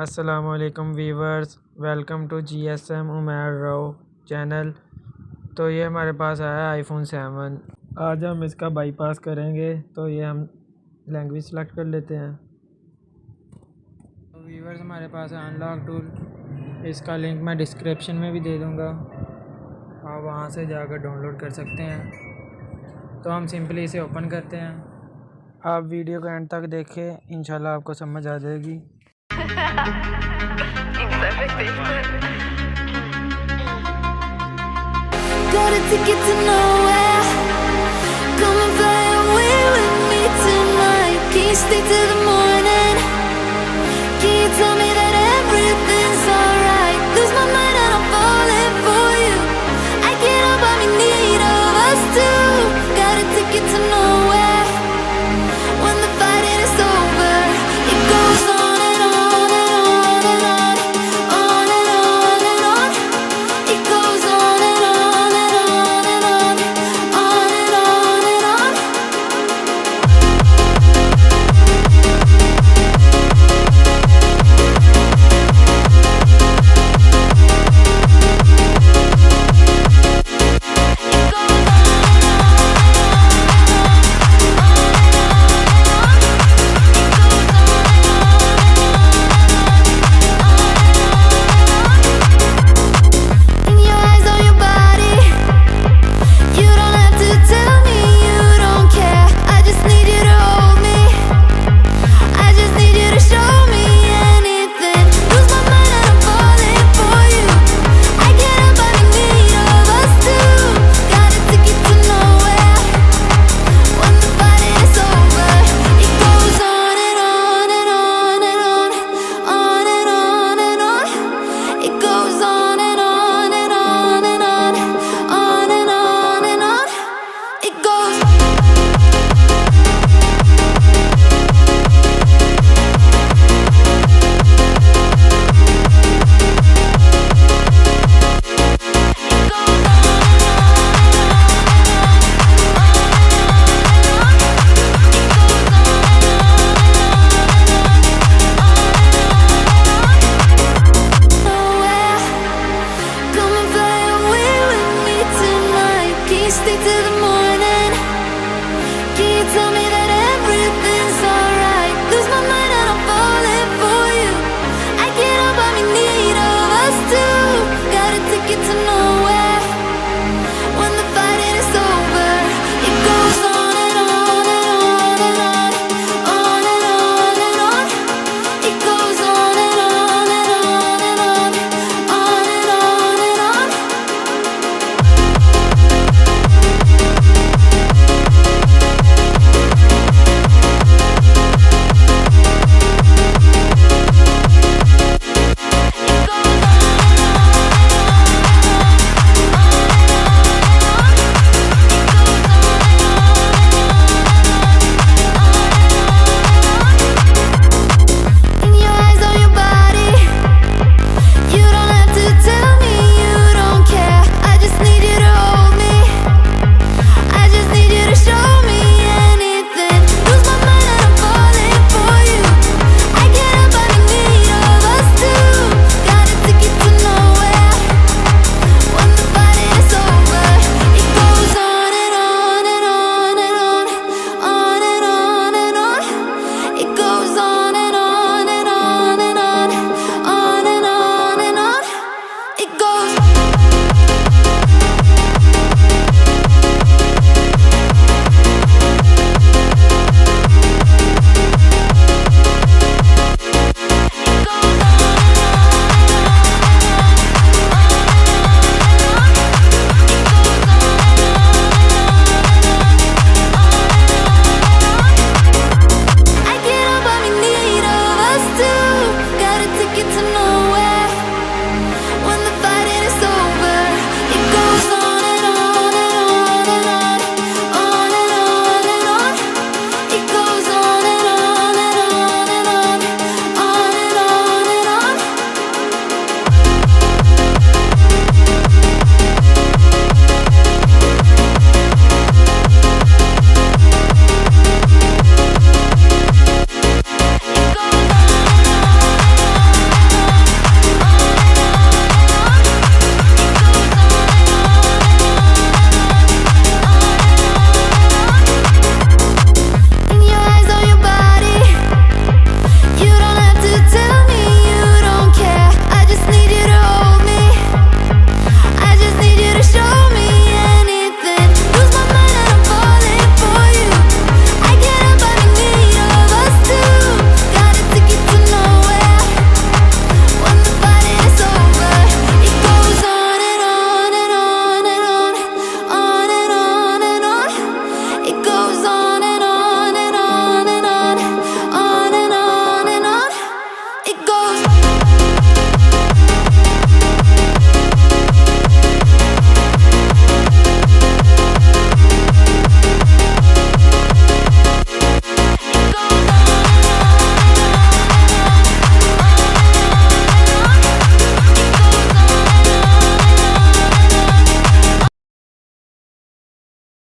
अस्सलामुअलैकुम viewers, welcome to GSM Umar Rao channel. तो ये हमारे पास आया है आईफोन 7। आज हम इसका बाईपास करेंगे, तो ये हम लैंग्वेज सेलेक्ट कर लेते हैं। तो वीवर्स, हमारे पास है अनलॉक टूल। इसका लिंक मैं डिस्क्रिप्शन में भी दे दूँगा, आप वहाँ से जाकर डाउनलोड कर सकते हैं। तो हम सिंपली इसे ओपन करते हैं। आप वीडियो को एंड तक देखें, इंशाल्लाह आपको समझ आ जाएगी। Got a ticket to nowhere. Come and fly away with me tonight. Can't stay till